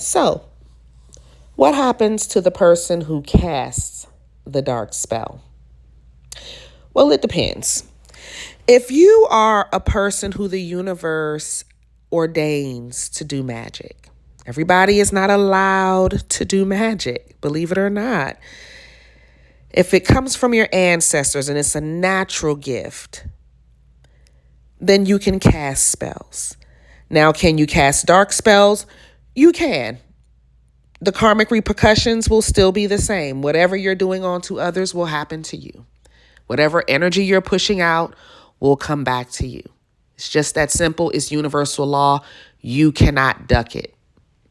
So, what happens to the person who casts the dark spell? Well, it depends. If you are a person who the universe ordains to do magic, everybody is not allowed to do magic, believe it or not. If it comes from your ancestors and it's a natural gift, then you can cast spells. Now, can you cast dark spells? You can. The karmic repercussions will still be the same. Whatever you're doing onto others will happen to you. Whatever energy you're pushing out will come back to you. It's just that simple. It's universal law. You cannot duck it.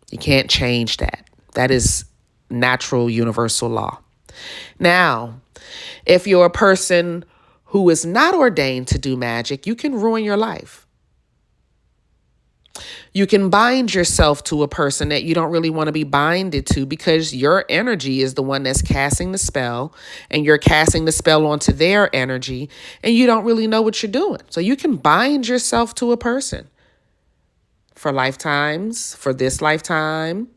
You can't change that. That is natural universal law. Now, if you're a person who is not ordained to do magic, you can ruin your life. You can bind yourself to a person that you don't really want to be binded to because your energy is the one that's casting the spell and you're casting the spell onto their energy and you don't really know what you're doing. So you can bind yourself to a person for lifetimes, for this lifetime.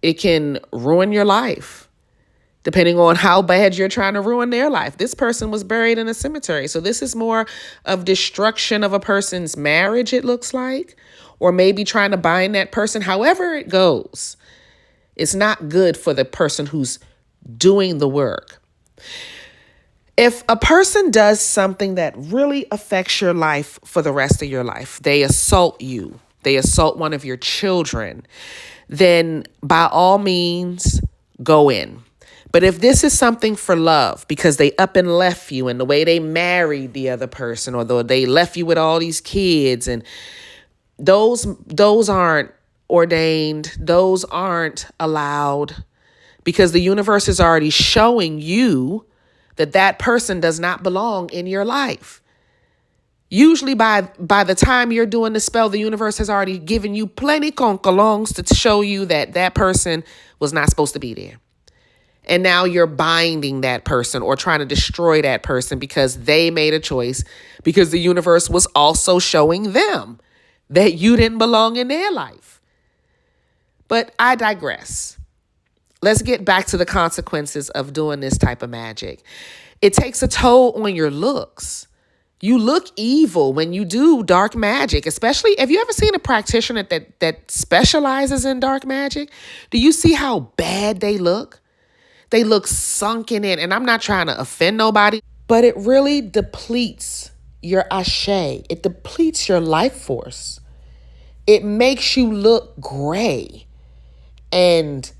It can ruin your life depending on how bad you're trying to ruin their life. This person was buried in a cemetery. So this is more of destruction of a person's marriage, it looks like, or maybe trying to bind that person. However it goes, it's not good for the person who's doing the work. If a person does something that really affects your life for the rest of your life, they assault you, they assault one of your children, then by all means, go in. But if this is something for love, because they up and left you and the way they married the other person, or they left you with all these kids, and those aren't ordained, those aren't allowed, because the universe is already showing you that that person does not belong in your life. Usually by the time you're doing the spell, the universe has already given you plenty concolongs to show you that that person was not supposed to be there. And now you're binding that person or trying to destroy that person because they made a choice, because the universe was also showing them that you didn't belong in their life. But I digress. Let's get back to the consequences of doing this type of magic. It takes a toll on your looks. You look evil when you do dark magic, especially have you ever seen a practitioner that specializes in dark magic? Do you see how bad they look? They look sunken in, and I'm not trying to offend nobody, but it really depletes your ashe. It depletes your life force. It makes you look gray and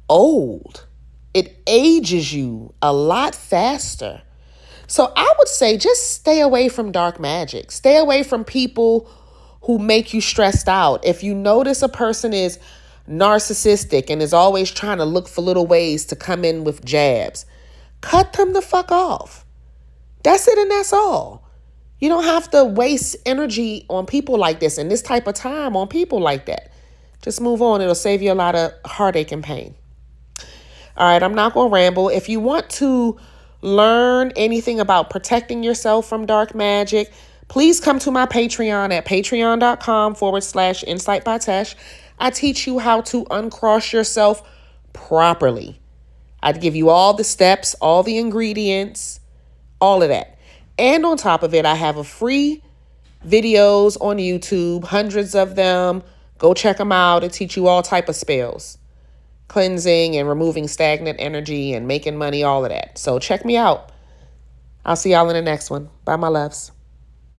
old. It ages you a lot faster. So I would say just stay away from dark magic. Stay away from people who make you stressed out. If you notice a person is narcissistic and is always trying to look for little ways to come in with jabs, cut them the fuck off. That's it and that's all. You don't have to waste energy on people like this and this type of time on people like that. Just move on. It'll save you a lot of heartache and pain. All right, I'm not going to ramble. If you want to learn anything about protecting yourself from dark magic, please come to my Patreon at patreon.com/Insight by Tesh. I teach you how to uncross yourself properly. I'd give you all the steps, all the ingredients, all of that. And on top of it, I have a free videos on YouTube, hundreds of them. Go check them out. I teach you all type of spells, cleansing and removing stagnant energy and making money, all of that. So check me out. I'll see y'all in the next one. Bye, my loves.